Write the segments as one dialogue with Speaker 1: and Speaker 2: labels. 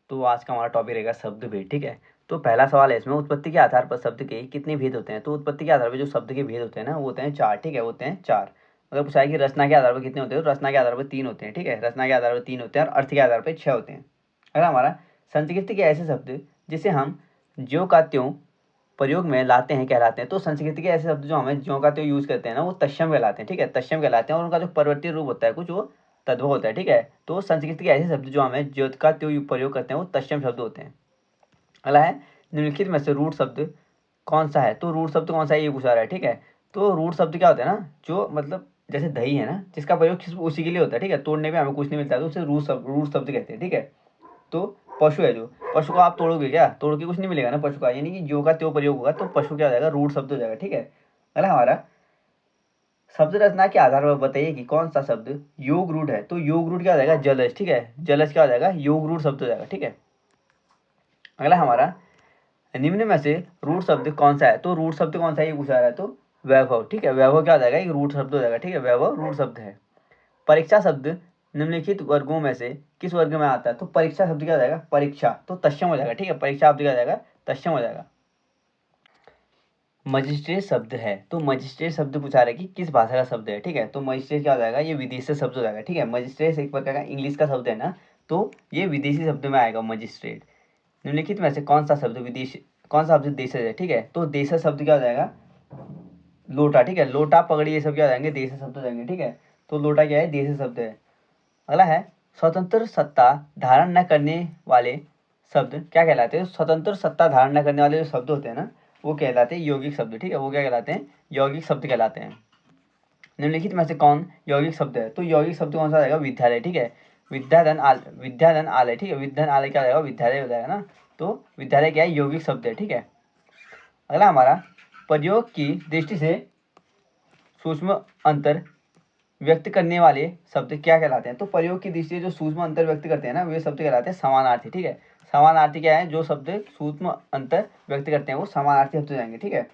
Speaker 1: तो आज का हमारा टॉपिक रहेगा शब्द भेद। ठीक है, तो पहला सवाल है इसमें, उत्पत्ति के आधार पर शब्द के कितने भेद होते हैं। तो उत्पत्ति के आधार पर जो शब्द के भेद होते हैं ना, वो होते हैं 4। ठीक है, होते हैं 4। अगर पूछा है कि रचना के आधार पर कितने होते हैं, तो रचना के आधार पर 3 होते हैं। ठीक है, रचना के आधार पर 3 होते हैं और अर्थ के आधार पर 6 होते हैं। अगला हमारा, संस्कृत के ऐसे शब्द जिसे हम ज्यों का त्यों प्रयोग में लाते हैं कहलाते हैं। तो संस्कृत के ऐसे शब्द जो हमें ज्यों का त्यों यूज़ करते हैं ना, वो तत्सम कहलाते हैं। ठीक है, तत्सम कहलाते हैं और उनका जो परिवर्तित रूप होता है कुछ, वो तद्भव होता है। ठीक है, तो संस्कृत के ऐसे शब्द जो हमें ज्योत का त्यों प्रयोग करते हैं, वो तत्सम शब्द होते हैं। अगला है, निम्नलिखित में से रूट शब्द कौन सा है। तो रूट शब्द कौन सा है, ये पूछा रहा है। ठीक है, तो रूट शब्द क्या होता है ना, जो मतलब जैसे दही है ना, जिसका प्रयोग सिर्फ उसी के लिए होता है। ठीक है, तोड़ने में हमें कुछ नहीं मिलता है, तो उसे रूट शब्द कहते हैं। ठीक है, तो पशु है, जो पशु को आप तोड़ोगे, क्या तोड़ के कुछ नहीं मिलेगा ना पशु का, यानी कि जो का त्यो प्रयोग होगा, तो पशु क्या हो जाएगा, रूट शब्द हो जाएगा। ठीक है, अगला हमारा, शब्द रचना के आधार पर बताइए कि कौन सा शब्द योग रूट है। तो योग रूट क्या हो जाएगा, जलज। ठीक है, जलज क्या हो जाएगा, योग रूट शब्द हो जाएगा। ठीक है, अगला हमारा, निम्न में से रूट शब्द कौन सा है। तो रूट शब्द कौन सा है, ये पूछा रहा है। तो वैभव। ठीक है, वैभव क्या हो जाएगा, एक रूट शब्द हो जाएगा। ठीक है, वैभव रूट शब्द है। परीक्षा शब्द निम्नलिखित वर्गों में से किस वर्ग में आता है। तो परीक्षा शब्द क्या हो जाएगा, परीक्षा, तो तत्सम हो जाएगा। ठीक है, परीक्षा शब्द क्या हो जाएगा, तत्सम हो जाएगा। मजिस्ट्रेट शब्द है, तो मजिस्ट्रेट शब्द पूछा रहा है कि किस भाषा का शब्द है। ठीक है, तो मजिस्ट्रेट क्या हो जाएगा, ये विदेशी शब्द हो जाएगा। ठीक है, मजिस्ट्रेट एक प्रकार का इंग्लिश का शब्द है ना, तो ये विदेशी शब्द में आएगा मजिस्ट्रेट। निम्नलिखित में से कौन सा शब्द विदेशी, कौन सा शब्द देशज है। ठीक है, तो देशज शब्द क्या हो जाएगा, लोटा। ठीक है, लोटा पगड़ी ये सब क्या हो जाएंगे, देशज शब्द हो जाएंगे। ठीक है, तो लोटा क्या है, देशज शब्द है। अगला है, स्वतंत्र सत्ता धारण न करने वाले शब्द क्या कहलाते हैं। स्वतंत्र सत्ता धारण न करने वाले जो शब्द होते हैं ना, वो कहलाते हैं यौगिक शब्द। ठीक है, वो क्या कहलाते हैं, यौगिक शब्द कहलाते हैं। निम्नलिखित में से कौन यौगिक शब्द है। तो यौगिक शब्द कौन सा रहेगा, विद्यालय। ठीक है, विद्याधन आलय। ठीक है, विद्याधन आलय क्या हो जाएगा, विद्यालय हो जाएगा ना, तो विद्यालय क्या है, यौगिक शब्द है। ठीक है, अगला हमारा, प्रयोग की दृष्टि से सूक्ष्म अंतर व्यक्त करने वाले शब्द क्या कहलाते हैं। तो प्रयोग की दृष्टि से जो सूक्ष्म अंतर व्यक्त करते हैं ना, वे शब्द कहलाते हैं समानार्थी। ठीक है, समानार्थी क्या है, जो शब्द सूक्ष्म अंतर व्यक्त करते हैं वो समानार्थी शब्द हो जाएंगे। ठीक है,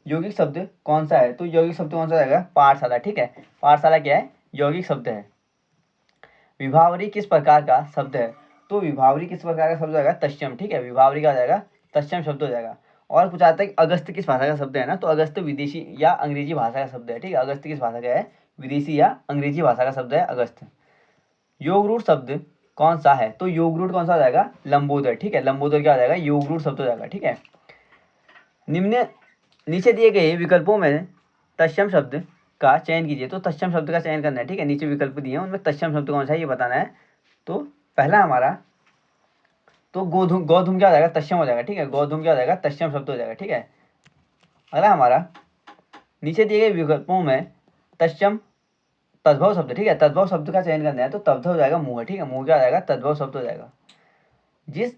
Speaker 1: यौगिक शब्द कौन सा है। तो यौगिक शब्द कौन सा रहेगा, पाठशाला। ठीक है, पाठशाला क्या है, यौगिक शब्द है। विभावरी किस प्रकार का शब्द है। तो विभावरी किस प्रकार का शब्द हो जाएगा, तत्सम। ठीक है, विभावरी क्या हो जाएगा, तत्सम शब्द हो जाएगा। और पूछा जाता है कि अगस्त किस भाषा का शब्द है ना, तो अगस्त विदेशी या अंग्रेजी भाषा का शब्द है। ठीक है, अगस्त किस भाषा का है, विदेशी या अंग्रेजी भाषा का शब्द है अगस्त। योग रूट शब्द कौन सा है। तो योग रूट कौन सा हो जाएगा, लंबोदर। ठीक है, लंबोदर क्या हो जाएगा, योग रूट शब्द हो जाएगा। ठीक है, निम्न नीचे दिए गए विकल्पों में तत्सम शब्द का चयन कीजिए। तो तत्सम शब्द का चयन करना है। ठीक है, नीचे विकल्प दिए हैं, उनमें तत्सम शब्द कौन सा है, ये बताना है। तो पहला हमारा, तो गोधूम, गोधूम क्या हो जाएगा, तत्सम हो जाएगा। ठीक है, गोधूम क्या हो जाएगा, तत्सम शब्द हो जाएगा। ठीक है, अगला हमारा, नीचे दिए गए विकल्पों में तत्सम तद्भव शब्द। ठीक है, तद्भव शब्द का चयन करना है। तो तद्भव हो जाएगा मुँह। ठीक है, मुँह क्या हो जाएगा, तद्भव शब्द हो जाएगा। जिस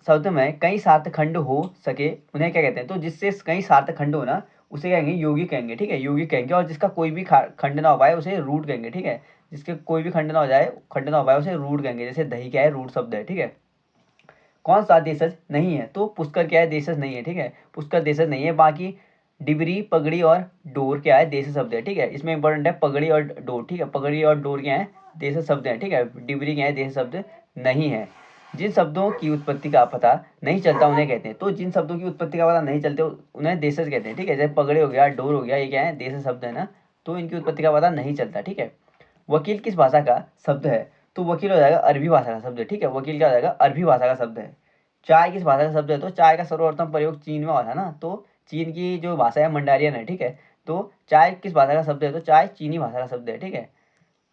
Speaker 1: शब्द में कई सार्थक खंड हो सके उन्हें क्या कहते हैं। तो जिससे कई सार्थक खंड हो ना, उसे कहेंगे योगी कहेंगे। ठीक है, योगी कहेंगे। और जिसका कोई भी खंड ना हो पाए उसे रूट कहेंगे। ठीक है, जिसके कोई भी खंड ना हो जाए, खंड ना हो पाए, उसे रूट कहेंगे। जैसे दही क्या है, रूट शब्द है। ठीक है, कौन सा देशज नहीं है। तो पुष्कर क्या है, देशज नहीं है। ठीक है, पुष्कर देशज नहीं है। बाकी डिबरी, पगड़ी और डोर क्या है, देशज शब्द है। ठीक है, इसमें इंपॉर्टेंट है पगड़ी और डोर। ठीक है, पगड़ी और डोर क्या है, देशज शब्द है। ठीक है, डिबरी क्या है, देशज शब्द नहीं है। जिन शब्दों की उत्पत्ति का पता नहीं चलता उन्हें कहते हैं। तो जिन शब्दों की उत्पत्ति का पता नहीं चलते उन्हें देशज कहते हैं। ठीक है, जैसे पगड़ी हो गया, डोर हो गया, ये क्या है, देशज शब्द है ना, तो इनकी उत्पत्ति का पता नहीं चलता। ठीक है, वकील किस भाषा का शब्द है। तो वकील हो जाएगा अरबी भाषा का शब्द है। ठीक है, वकील क्या हो जाएगा, अरबी भाषा का शब्द है। चाय किस भाषा का शब्द है। तो चाय का सर्वप्रथम प्रयोग चीन में हुआ था ना, तो चीन की जो भाषा है मंडारियन है। ठीक है, तो चाय किस भाषा का शब्द है। तो चाय चीनी भाषा का शब्द है। ठीक है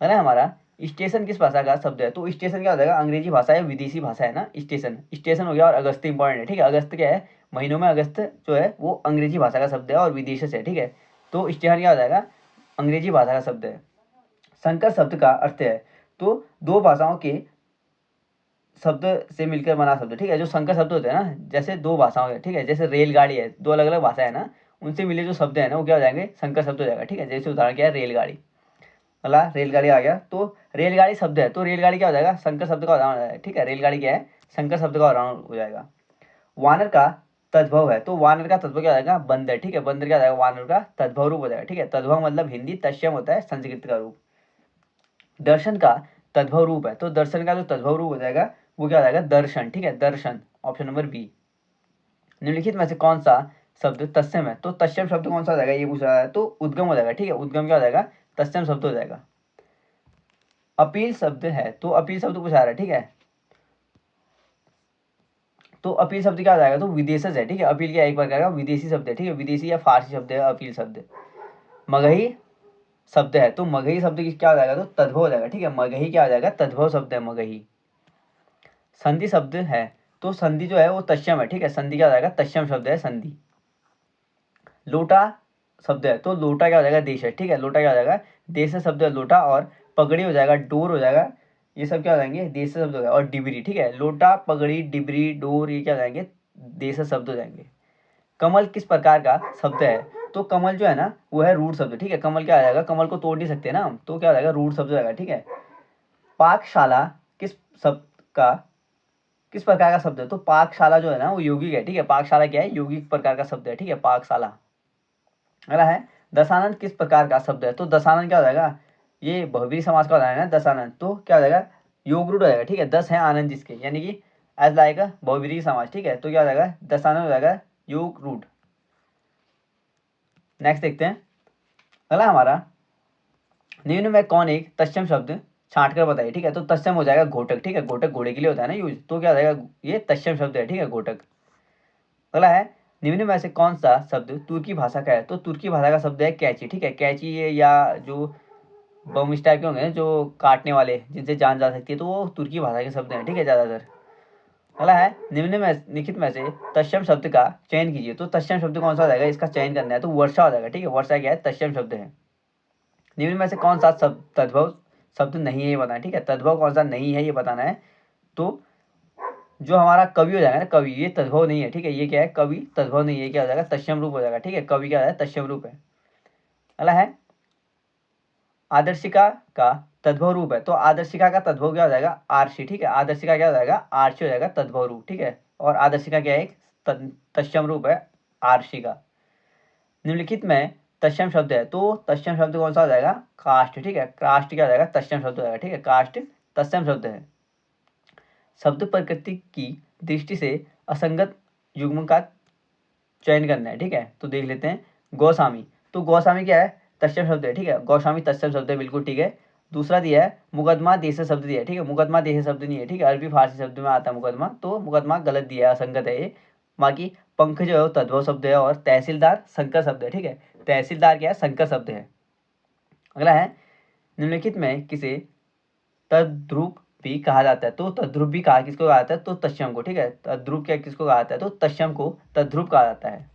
Speaker 1: ना हमारा, स्टेशन किस भाषा का शब्द है। तो स्टेशन क्या हो जाएगा, अंग्रेजी भाषा है, विदेशी भाषा है ना, स्टेशन, स्टेशन हो गया। और अगस्त इंपॉर्टेंट है। ठीक है, अगस्त क्या है, महीनों में अगस्त जो है वो अंग्रेजी भाषा का शब्द है और विदेश से। ठीक है, तो स्टेशन क्या हो जाएगा, अंग्रेजी भाषा का शब्द है। संकर शब्द का अर्थ है, तो दो भाषाओं के शब्द से मिलकर बना शब्द। ठीक है, जो संकर शब्द होते हैं ना, जैसे दो भाषाओं के, ठीक है, जैसे रेलगाड़ी है, दो अलग अलग भाषा है ना, उनसे मिले जो शब्द है ना, वो क्या हो जाएंगे, संकर शब्द हो जाएगा। ठीक है, जैसे उदाहरण क्या है, रेलगाड़ी। अला रेलगाड़ी आ गया, तो रेलगाड़ी शब्द है, तो रेलगाड़ी क्या हो जाएगा, संकर शब्द का उदाहरण हो जाएगा। ठीक है, रेलगाड़ी क्या है, संकर शब्द का उदाहरण हो जाएगा। वानर का तद्भव है, तो वानर का तद्भव क्या हो जाएगा, बंदर। ठीक है, बंदर क्या हो जाएगा, वानर का तद्भव रूप हो जाएगा। ठीक है, तद्भव मतलब हिंदी, तत्सम होता है संस्कृत का रूप। दर्शन का तद्भव रूप है, तो दर्शन का जो तद्भव रूप हो जाएगा वो क्या हो जाएगा, दर्शन, ठीक है, दर्शन, ऑप्शन नंबर बी। निम्नलिखित में से कौन सा शब्द तत्सम है, तो तत्सम शब्द कौन सा हो जाएगा, ये पूछ रहा है, तो उद्गम हो जाएगा, ठीक है, उद्गम क्या हो जाएगा, तत्सम शब्द हो जाएगा। अपील शब्द है, तो अपील शब्द पूछा रहा है, ठीक है, तो अपील शब्द क्या हो जाएगा, तो विदेशज है, ठीक है, अपील क्या एक प्रकार का विदेशी शब्द है, ठीक है, विदेशी या फारसी शब्द है अपील शब्द। मगही शब्द है, तो मगही शब्द की क्या हो जाएगा, तो तद्भव हो जाएगा, ठीक है, मगही क्या हो जाएगा, तद्भव शब्द है मगही। संधि शब्द है, तो संधि जो है वो तत्सम है, ठीक है, संधि क्या हो जाएगा, तत्सम शब्द है संधि। लोटा शब्द है, तो लोटा क्या हो जाएगा, देश है, ठीक है, लोटा क्या हो जाएगा, देश से शब्द है लोटा, और पगड़ी हो जाएगा, डोर हो जाएगा, ये सब क्या हो जाएंगे, देश से शब्द हो जाएगा, और डिबरी, ठीक है, लोटा पगड़ी डिबरी डोर ये क्या हो जाएंगे, देश से शब्द हो जाएंगे। कमल किस प्रकार का शब्द है, तो कमल जो है ना वो है रूढ़ शब्द, ठीक है, कमल क्या आ जाएगा, कमल को तोड़ नहीं सकते ना हम, तो क्या हो जाएगा, रूढ़ शब्द हो जाएगा, ठीक है। पाकशाला किस शब्द का किस प्रकार का शब्द है, तो पाकशाला जो है ना वो यौगिक है, ठीक है, पाकशाला क्या है, यौगिक प्रकार का शब्द है, ठीक है, पाकशाला। अगला है दशानन किस प्रकार का शब्द है, तो दशानन क्या हो जाएगा, ये बहुव्रीहि समास का हो जाएगा ना दशानन, तो क्या हो जाएगा, योग रूढ़ हो जाएगा, ठीक है, 10 है आनंद जिसके, यानी कि एज लाइक बहुव्रीहि समास, ठीक है, तो क्या हो जाएगा, दशानन हो जाएगा योग रूढ़। नेक्स्ट देखते हैं अगला हमारा, निम्न में कौन एक तत्सम शब्द छांट कर बताइए, ठीक है, तो तत्सम हो जाएगा घोटक, ठीक है, घोटक घोड़े के लिए होता है ना यूज, तो क्या हो जाएगा, ये तत्सम शब्द है, ठीक है, घोटक। अगला है निम्न में से कौन सा शब्द तुर्की भाषा का है, तो तुर्की भाषा का शब्द है कैची, ठीक है, कैची ये या जो बम इस टाइप के होंगे जो काटने वाले जिनसे जान जा सकती है, तो वो तुर्की भाषा के शब्द हैं, ठीक है, ज्यादातर। अगला है निम्न में लिखित में से तत्सम शब्द का चयन कीजिए, तो तत्सम शब्द कौन सा हो जाएगा, इसका चयन करना है, तो वर्षा हो जाएगा, ठीक है, वर्षा क्या है, तत्सम शब्द है। निम्न में से कौन सा शब्द तद्भव शब्द नहीं है ये बताना है, ठीक है, तद्भव कौन सा नहीं है ये बताना है। तो जो हमारा कवि हो जाएगा ना, कवि ये तद्भव नहीं है, ठीक है, ये क्या है, कवि तद्भव नहीं है, क्या हो जाएगा, तत्सम रूप हो जाएगा, ठीक है, कवि क्या है, तत्सम रूप है। अगला है आदर्शिका का तद्भव रूप है, तो आदर्शिका का तद्भव क्या हो जाएगा, आरसी, ठीक है, आदर्शिका क्या हो जाएगा, आरसी हो जाएगा तद्भव रूप, ठीक है, और आदर्शिका क्या है, एक तत्सम रूप है आरसी का। निम्नलिखित में तत्सम शब्द है, तो तत्सम शब्द कौन सा हो जाएगा, कास्ट, ठीक है, कास्ट क्या हो जाएगा, तत्सम शब्द हो जाएगा, ठीक है, कास्ट तत्सम शब्द है। शब्द प्रकृति की दृष्टि से असंगत युग्म का चयन करना है, ठीक है, तो देख लेते हैं गौस्वामी, तो गौस्वामी क्या है, तत्सम शब्द है, ठीक है, गौस्वामी तत्सम शब्द है, बिल्कुल ठीक है। दूसरा दिया है मुकदमा देश शब्द दिया है, ठीक है, मुकदमा देश शब्द नहीं है, ठीक है, अरबी फारसी शब्द में आता है मुकदमा, तो मुकदमा गलत दिया है, असंगत है ये। बाकी पंख जो है वो तद्भव शब्द है, और तहसीलदार संकर शब्द है, ठीक है, तहसीलदार क्या है, संकर शब्द है। अगला है निम्नलिखित में किसे तद्रुप भी कहा जाता है, तो तद्रुप भी कहा किसको कहा जाता है, तो तत्सम को, ठीक है, तद्रुप क्या किसको कहा जाता है, तो तत्सम को तद्रुप कहा जाता है।